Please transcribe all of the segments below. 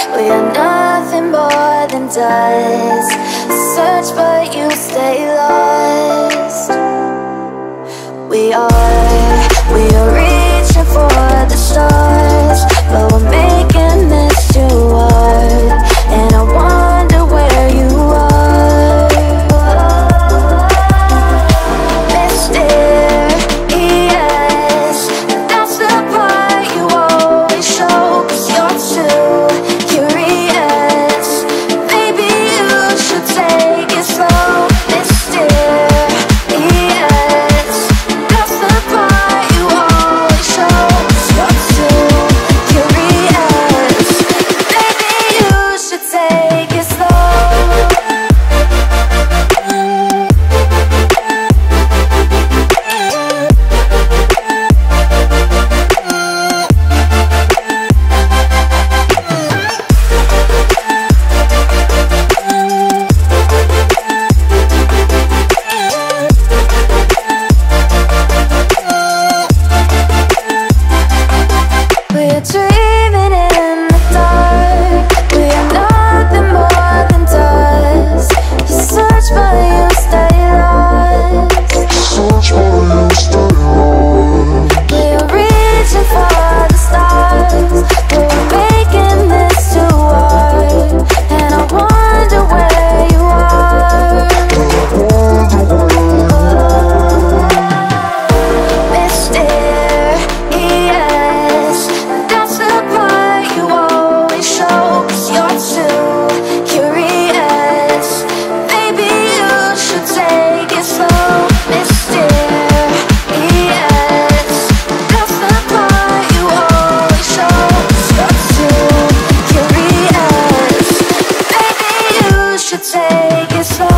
We are nothing more than dust. Search but you stay lost. We are reaching for the stars, but we're making this too hard. And I wonder where you are. Mysterious, that's the part you always show, 'cause you're too curious. Maybe you should take it slow. Mysterious, that's the part you always show, 'cause you're too curious. Maybe you should take it slow. We're dreaming in the dark. We are nothing more than dust. You search but you stay lost. We are reaching for the stars, but we're making this too hard. And I wonder where you are. Mysterious, that's the part you always show, 'cause you're too curious. Maybe you should take it slow. Mysterious, that's the part you always show, 'cause you're too curious. Maybe you should take it slow.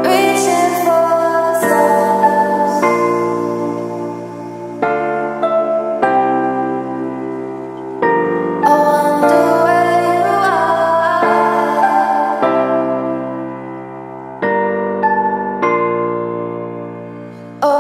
Reaching for the stars. I wonder where you are. Oh.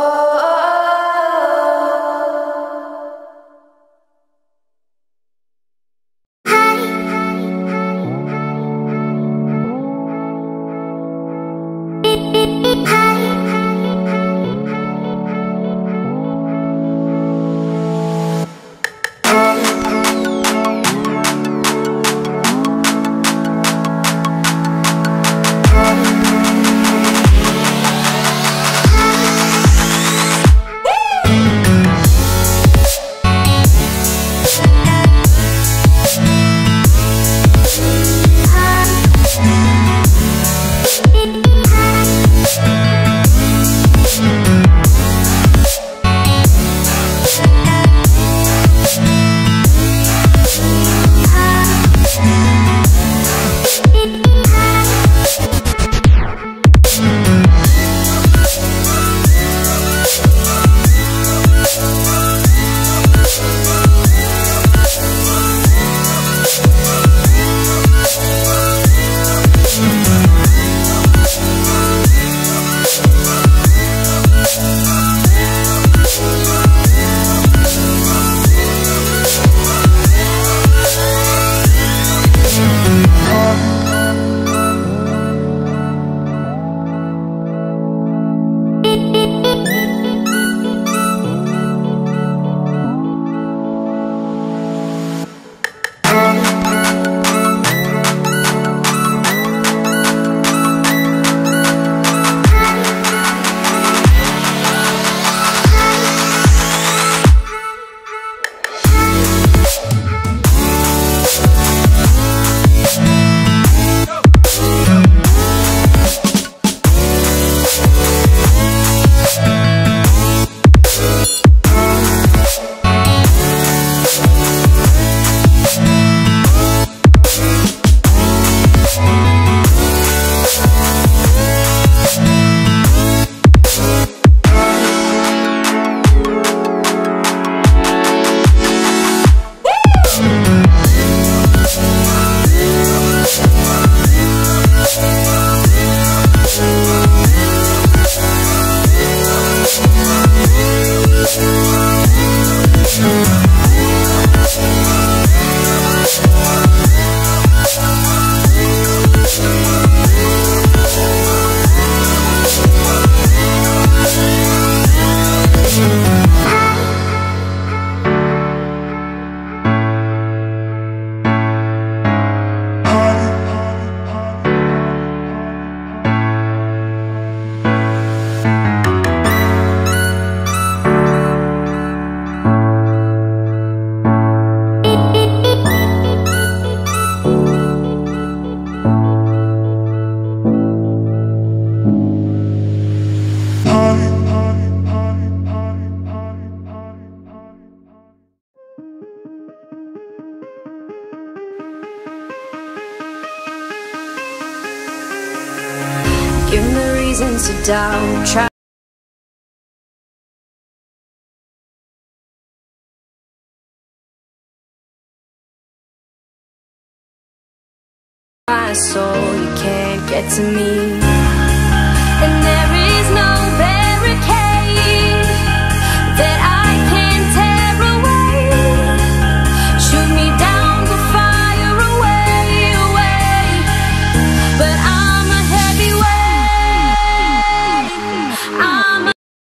Give me reasons to doubt. Try my soul, you can't get to me.